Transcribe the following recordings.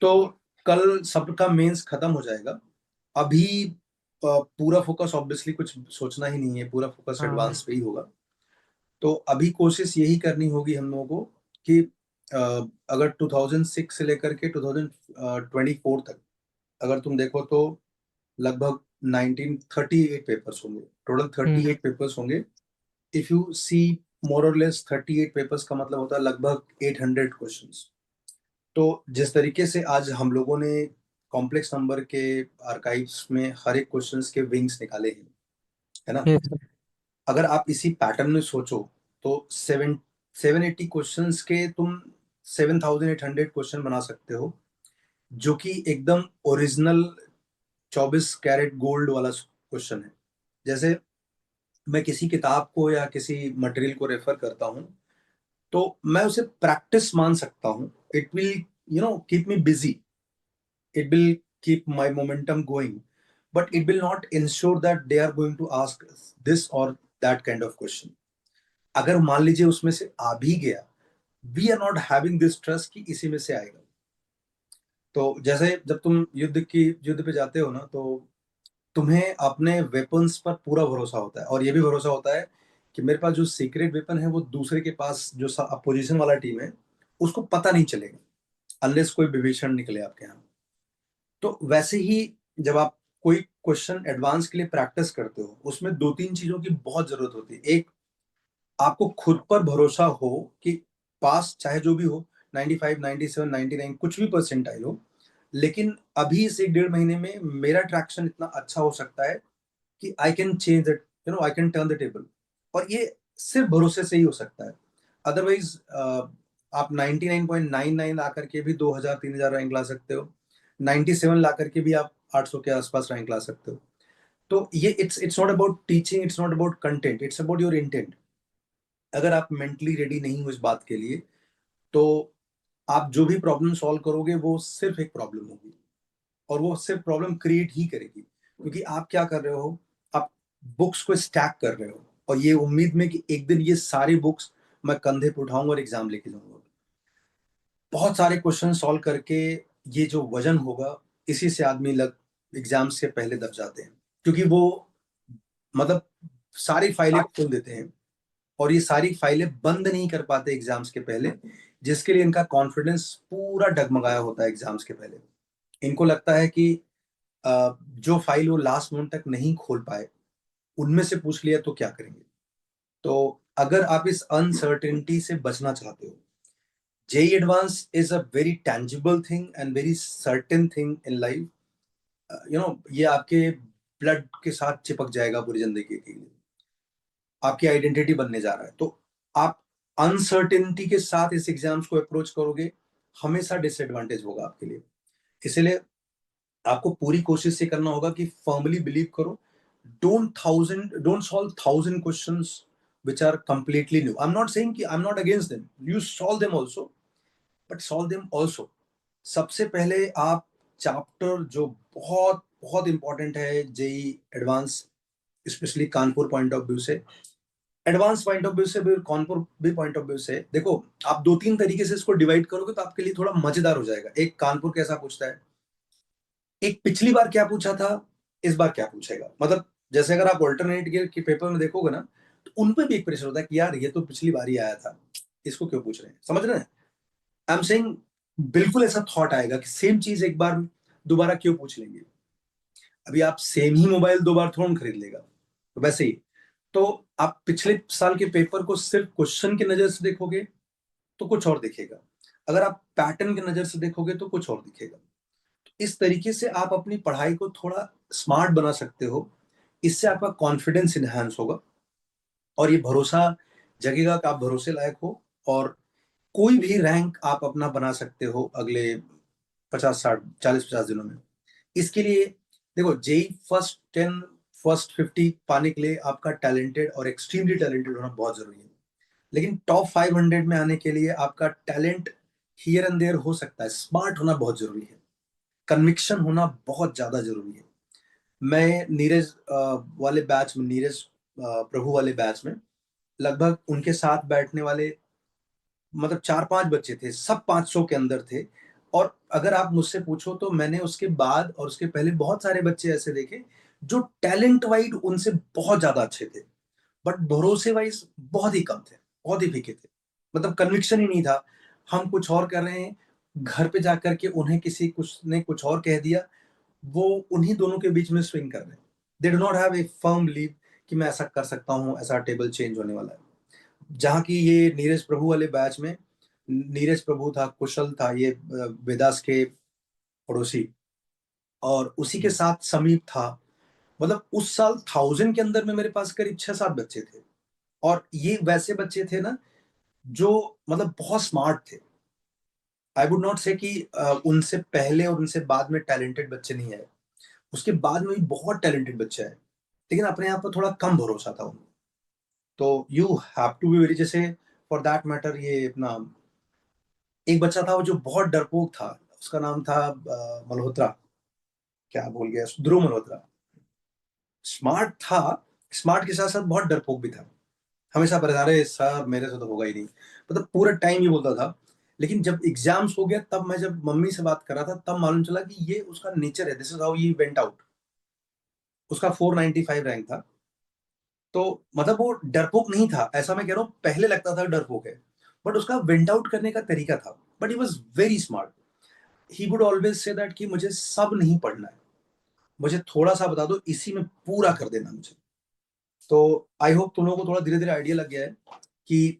तो कल सबका मेंस खत्म हो जाएगा। अभी पूरा फोकस ऑब्वियसली कुछ सोचना ही नहीं है, पूरा फोकस हाँ। एडवांस पे ही होगा। तो अभी कोशिश यही करनी होगी हम लोगों को कि अ, अगर 2006 से लेकर के 2024 तक अगर तुम देखो तो लगभग 1938 पेपर्स होंगे, टोटल हम्म। 38 पेपर्स होंगे। इफ यू सी मोर और लेस 38 पेपर्स का मतलब होता है लगभग 800 क्वेश्चंस। तो जिस तरीके से आज हम लोगों ने कॉम्प्लेक्स नंबर के आर्काइव्स में हर एक क्वेश्चंस के विंग्स निकाले हैं, है ना। Yes sir. अगर आप इसी पैटर्न में सोचो तो 780 क्वेश्चंस के तुम 7800 क्वेश्चन बना सकते हो, जो कि एकदम ओरिजिनल 24 कैरेट गोल्ड वाला क्वेश्चन है। जैसे मैं किसी किताब को या किसी मटेरियल को रेफर करता हूँ तो मैं उसे प्रैक्टिस मान सकता हूँ। It will keep me busy, it will keep my momentum going, but it will not ensure that they are going to ask this or that kind of question. अगर मान लीजिए उसमें से आ भी गया, we are not having this trust कि इसी में से आएगा। तो जैसे जब तुम युद्ध पे जाते हो ना, तो तुम्हें अपने वेपन्स पर पूरा भरोसा होता है, और ये भी भरोसा होता है कि मेरे पास जो सीक्रेट वेपन है वो दूसरे के पास जो अपोजिशन वाला टीम है उसको पता नहीं चलेगा, अनलेस कोई विभीषण निकले आपके यहाँ। तो वैसे ही जब आप कोई क्वेश्चन एडवांस के लिए प्रैक्टिस करते हो, उसमें दो तीन चीजों की बहुत जरूरत होती है। एक, आपको खुद पर भरोसा हो कि पास चाहे जो भी हो, 95, 97, 99 कुछ भी परसेंटाइल हो, लेकिन अभी इस एक डेढ़ महीने में मेरा ट्रैक्शन इतना अच्छा हो सकता है कि I can change that, I can turn the table. और ये सिर्फ भरोसे से ही हो सकता है। अदरवाइज आप 99.99 ला करके भी 2000 3000 रैंक ला सकते हो, 97 ला करके भी आप 800 के आसपास रैंक ला सकते हो। तो ये it's not about teaching, it's not about content, it's about your intent. अगर आप मेंटली रेडी नहीं हो इस बात के लिए, तो आप जो भी प्रॉब्लम सॉल्व करोगे वो सिर्फ एक प्रॉब्लम होगी, और वो सिर्फ प्रॉब्लम क्रिएट ही करेगी। क्योंकि आप क्या कर रहे हो, आप बुक्स को स्टैक कर रहे हो, और ये उम्मीद में कि एक दिन ये सारी बुक्स मैं कंधे पे उठाऊंगा और एग्जाम लेके जाऊंगा। बहुत सारे क्वेश्चन सॉल्व करके ये जो वजन होगा, इसी से आदमी लग एग्जाम से पहले दब जाते हैं। क्योंकि वो मतलब सारी फाइलें खोल देते हैं, और ये सारी फाइलें बंद नहीं कर पाते एग्जाम्स के पहले, जिसके लिए इनका कॉन्फिडेंस पूरा डगमगाया होता है एग्जाम्स के पहले। इनको लगता है कि जो फाइल वो लास्ट मोमेंट तक नहीं खोल पाए, उनमें से पूछ लिया तो क्या करेंगे। तो अगर आप इस अनसर्टेनिटी से बचना चाहते हो, JEE advance is a very tangible thing and very certain thing in life. ये आपके ब्लड के साथ चिपक जाएगा पूरी जिंदगी के लिए, आपकी आइडेंटिटी बनने जा रहा है। तो आप अनसर्टेनिटी के साथ इस एग्जाम्स को अप्रोच करोगे, हमेशा डिसएडवांटेज होगा आपके लिए। इसलिए आपको पूरी कोशिश से करना होगा कि फर्मली बिलीव करो। Don't solve thousand questions which are completely new. I'm not saying कि I'm not against them. You solve them also, but solve them also. सबसे पहले आप चैप्टर जो बहुत बहुत इंपॉर्टेंट है JEE advance, specially Kanpur point of view से, advance point of view से भी, कानपुर भी पॉइंट ऑफ व्यू से देखो। आप दो तीन तरीके से इसको डिवाइड करोगे तो आपके लिए थोड़ा मजेदार हो जाएगा। एक, कानपुर कैसा पूछता है, एक पिछली बार क्या पूछा था, इस बार क्या पूछेगा। मतलब जैसे अगर आप ऑल्टरनेट के पेपर में देखोगे ना, तो उन पे भी एक प्रेशर होता है कि यार ये तो पिछली बार ही आया था, इसको क्यों पूछ रहे हैं, समझ रहे हैं। आई एम सेइंग, बिल्कुल ऐसा थॉट आएगा कि सेम चीज एक बार दोबारा क्यों पूछ लेंगे। अभी आप सेम ही मोबाइल दो बार थोड़ा खरीद लेगा, तो वैसे ही। तो आप पिछले साल के पेपर को सिर्फ क्वेश्चन की नजर से देखोगे तो कुछ और दिखेगा, अगर आप पैटर्न की नजर से देखोगे तो कुछ और दिखेगा। इस तरीके से आप अपनी पढ़ाई को थोड़ा स्मार्ट बना सकते हो। इससे आपका कॉन्फिडेंस इनहेंस होगा, और ये भरोसा जगेगा कि आप भरोसे लायक हो, और कोई भी रैंक आप अपना बना सकते हो अगले 50 60 40 50 दिनों में। इसके लिए देखो, जेई फर्स्ट 10 फर्स्ट 50 पाने के लिए आपका टैलेंटेड और एक्सट्रीमली टैलेंटेड होना बहुत जरूरी है। लेकिन टॉप 500 में आने के लिए आपका टैलेंट हियर एंड देयर हो सकता है, स्मार्ट होना बहुत जरूरी है, कन्विक्शन होना बहुत ज्यादा जरूरी है। मैं नीरज वाले बैच में, नीरज प्रभु वाले बैच में, लगभग उनके साथ बैठने वाले मतलब 4 5 बच्चे थे, सब 500 के अंदर थे। और अगर आप मुझसे पूछो तो मैंने उसके बाद और उसके पहले बहुत सारे बच्चे ऐसे देखे जो टैलेंट वाइज उनसे बहुत ज्यादा अच्छे थे, बट भरोसे वाइज बहुत ही कम थे, बहुत ही फीके थे। मतलब कन्विक्शन ही नहीं था। हम कुछ और कर रहे हैं, घर पे जाकर के उन्हें किसी कुछ ने कुछ और कह दिया, वो उन्हीं दोनों के बीच में स्विंग कर रहे हैं। They do not have a firm believe कि मैं ऐसा कर सकता हूँ, ऐसा टेबल चेंज होने वाला है। जहाँ की ये नीरज प्रभु वाले बैच में, नीरज प्रभु था, कुशल था, ये वेदास के पड़ोसी, और उसी के साथ समीप था। मतलब उस साल 1000 के अंदर में मेरे पास करीब 6-7 बच्चे थे, और ये वैसे बच्चे थे ना जो मतलब बहुत स्मार्ट थे। आई वुड नॉट से कि उनसे पहले और उनसे बाद में टैलेंटेड बच्चे नहीं आए, उसके बाद में भी बहुत टैलेंटेड बच्चे आए, लेकिन अपने आप पर थोड़ा कम भरोसा था उनको। तो you have to be very, जैसे फॉर दैट मैटर ये अपना एक बच्चा था वो जो बहुत डरपोक था, उसका नाम था मल्होत्रा, क्या बोल गया, ध्रुव मल्होत्रा। स्मार्ट था, स्मार्ट के साथ साथ बहुत डरपोक भी था। हमेशा परेशान, अरे सर मेरे से तो होगा ही नहीं, मतलब पूरा टाइम ही बोलता था। लेकिन जब एग्जाम्स हो गया, तब मैं जब मम्मी से बात कर रहा था, तब मालूम चला कि ये उसका नेचर है, this is how he went out. उसका 495 रैंक था। तो मतलब वो डरपोक नहीं था, ऐसा मैं कह रहा हूँ, पहले लगता था डरपोक है, बट उसका वेंट आउट करने का तरीका था। But he was very smart. He would always say that कि मुझे सब नहीं पढ़ना है, मुझे थोड़ा सा बता दो, इसी में पूरा कर देना मुझे। तो आई होप तुम लोगों को थोड़ा धीरे धीरे आइडिया लग गया है कि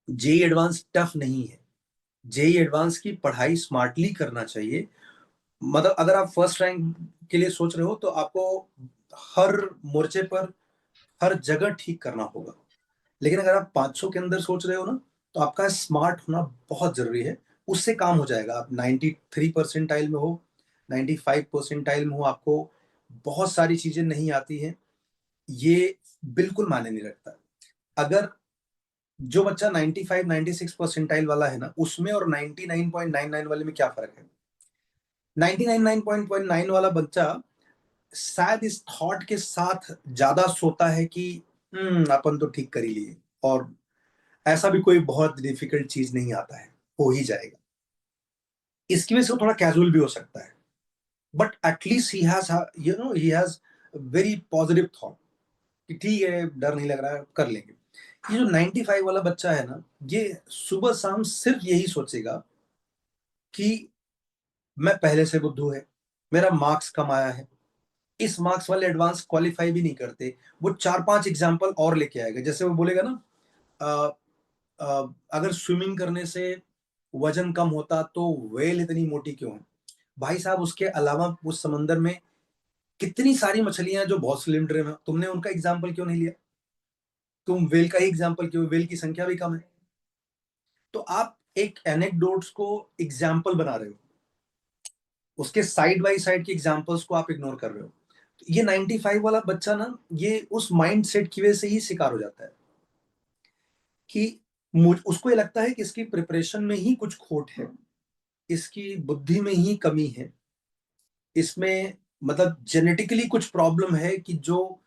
जेई एडवांस टफ नहीं है। जेई एडवांस की पढ़ाई स्मार्टली करना चाहिए। मतलब अगर आप फर्स्ट रैंक के लिए सोच रहे हो तो आपको हर मोर्चे पर, हर जगह ठीक करना होगा। लेकिन अगर आप 500 के अंदर सोच रहे हो ना, तो आपका स्मार्ट होना बहुत जरूरी है। उससे काम हो जाएगा। आप 93 परसेंटाइल में हो, 95 परसेंटाइल में हो, आपको बहुत सारी चीजें नहीं आती हैं, ये बिल्कुल मायने नहीं रखता। अगर जो बच्चा 95 96 परसेंटाइल वाला है ना, उसमें और 99.99 वाले में क्या फर्क है? 99.9 वाला बच्चा शायद इस थॉट के साथ ज्यादा सोता है कि अपन तो ठीक कर ही लिए, और ऐसा भी कोई बहुत डिफिकल्ट चीज नहीं आता है, हो ही जाएगा। इसकी वजह से वो थोड़ा कैजुअल भी हो सकता है, but at least he has, you know, he has very positive thought कि ठीक है, डर नहीं लग रहा है, कर लेंगे। ये जो 95 वाला बच्चा है ना, ये सुबह शाम सिर्फ यही सोचेगा कि मैं पहले से बुद्धू है, मेरा मार्क्स कम आया है। इस मार्क्स वाले एडवांस क्वालिफाई भी नहीं करते, वो 4-5 एग्जाम्पल और लेके आएगा। जैसे वो बोलेगा ना, अ, अगर स्विमिंग करने से वजन कम होता तो व्हेल इतनी मोटी क्यों है? भाई साहब, उसके अलावा उस समंदर में कितनी सारी मछलियां हैं जो बहुत स्लिम ट्रिम है, तुमने उनका एग्जाम्पल क्यों नहीं लिया? तुम वेल का ही एग्जाम्पल क्यों, वेल की संख्या भी कम है। तो आप एक एनेक्डोट्स को एग्जाम्पल बना रहे हो, उसके साइड बाई साइड के एग्जाम्पल्स को आप इग्नोर कर रहे हो। तो ये 95 वाला बच्चा ना, ये उस माइंड सेट की वजह से ही शिकार हो जाता है कि उसको ये लगता है कि इसकी प्रिपरेशन में ही कुछ खोट है, इसकी बुद्धि में ही कमी है, इसमें मतलब जेनेटिकली कुछ प्रॉब्लम है कि जो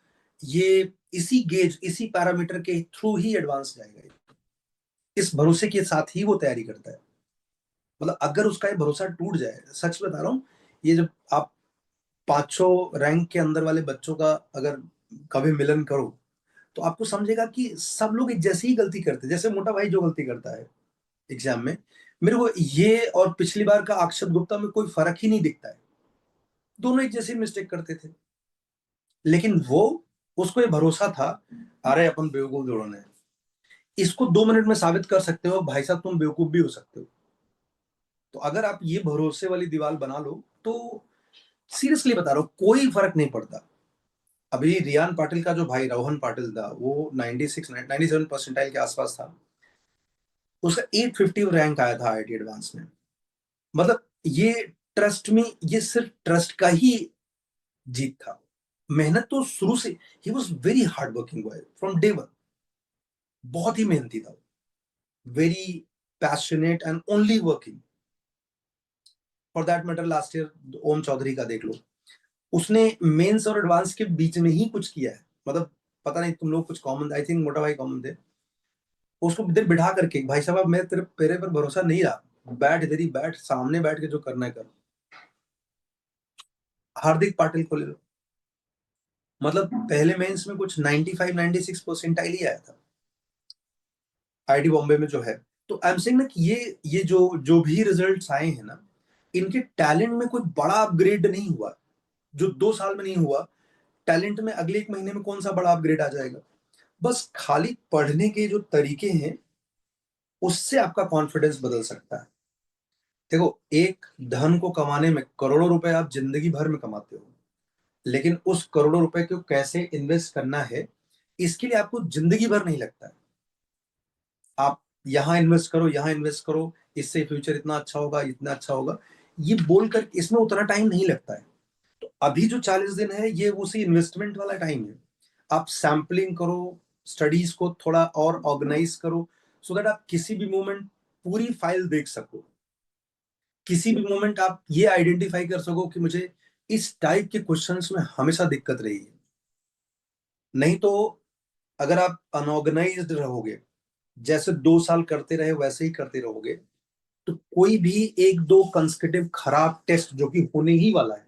ये इसी गेज, इसी पैरामीटर के थ्रू ही एडवांस जाएगा। इस भरोसे के साथ ही वो तैयारी करता है। मतलब अगर उसका ये भरोसा टूट जाए, सच बता रहा हूँ, ये जब आप 500 रैंक के अंदर वाले बच्चों का अगर कभी मिलन करो, तो आपको समझेगा कि सब लोग एक जैसी ही गलती करते हैं। जैसे मोटा भाई जो गलती करता है एग्जाम में, मेरे को ये और पिछली बार का अक्षत गुप्ता में कोई फर्क ही नहीं दिखता है, दोनों एक जैसी मिस्टेक करते थे। लेकिन वो, उसको ये भरोसा था, अरे अपन बेवकूफ दोनों ने, इसको 2 मिनट में साबित कर सकते हो भाई साहब, तुम बेवकूफ भी हो सकते हो। तो अगर आप ये भरोसे वाली दीवार बना लो, तो सीरियसली बता रहा हूँ, कोई फर्क नहीं पड़ता। अभी रियान पाटिल का जो भाई रोहन पाटिल था, वो 96 97 परसेंटाइल के आसपास था, उसका 850 रैंक आया था आईआईटी एडवांस में। मतलब ये ट्रस्ट में, ये सिर्फ ट्रस्ट का ही जीत था। मेहनत तो शुरू से, ही was very hard working boy from day one. बहुत ही मेहनती था, very passionate and only working. For that matter last year Om Choudhary का देख लो, उसने मेंस और एडवांस के बीच में ही कुछ किया है। मतलब पता नहीं तुम लोग कुछ कॉमन, आई थिंक मोटा भाई कॉमन थे, उसको इधर बिठा करके, भाई साहब अब मैं तेरे पेरे पर भरोसा नहीं रहा, बैठ इधर ही बैठ, सामने बैठ के जो करना है कर। हार्दिक पाटिल को ले लो, मतलब पहले मेंस में कुछ 95 96 परसेंटाइल ही आया था आईआईटी बॉम्बे में जो है। तो आई एम सेइंग ना कि ये जो जो भी रिजल्ट्स आए हैं ना, इनके टैलेंट में कोई बड़ा अपग्रेड नहीं हुआ, जो 2 साल में नहीं हुआ। टैलेंट में अगले 1 महीने में कौन सा बड़ा अपग्रेड आ जाएगा। बस खाली पढ़ने के जो तरीके हैं उससे आपका कॉन्फिडेंस बदल सकता है। देखो, एक धन को कमाने में करोड़ों रुपए आप जिंदगी भर में कमाते हो, लेकिन उस करोड़ों रुपए को कैसे इन्वेस्ट करना है इसके लिए आपको जिंदगी भर नहीं लगता है। आप यहाँ इन्वेस्ट करो, यहाँ इन्वेस्ट करो, इससे फ्यूचर इतना अच्छा होगा, इतना अच्छा होगा, ये बोलकर इसमें उतना टाइम नहीं लगता है। तो अभी जो 40 दिन है ये उसी इन्वेस्टमेंट वाला टाइम है। आप सैम्पलिंग करो, स्टडीज को थोड़ा और ऑर्गेनाइज करो, सो दैट आप किसी भी मोमेंट पूरी फाइल देख सको। किसी भी मोमेंट आप ये आइडेंटिफाई कर सको कि मुझे इस टाइप के क्वेश्चंस में हमेशा दिक्कत रही है। नहीं तो अगर आप अनऑर्गेनाइज्ड रहोगे, जैसे 2 साल करते रहे वैसे ही करते रहोगे, तो कोई भी एक दो कंसेक्यूटिव खराब टेस्ट, जो कि होने ही वाला है,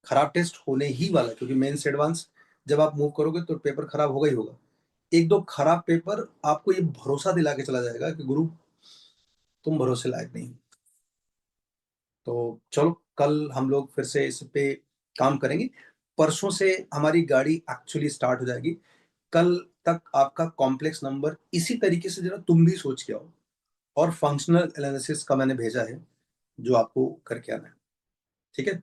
खराब टेस्ट होने ही वाला है, क्योंकि मेंस एडवांस जब आप मूव करोगे तो पेपर खराब होगा ही होगा। एक दो खराब पेपर आपको ये भरोसा दिला के चला जाएगा कि गुरु तुम भरोसे लायक नहीं। तो चलो, कल हम लोग फिर से इस पे काम करेंगे। परसों से हमारी गाड़ी एक्चुअली स्टार्ट हो जाएगी। कल तक आपका कॉम्प्लेक्स नंबर इसी तरीके से जरा तुम भी सोच के आओ, और फंक्शनल एनालिसिस का मैंने भेजा है जो आपको करके आना है। ठीक है।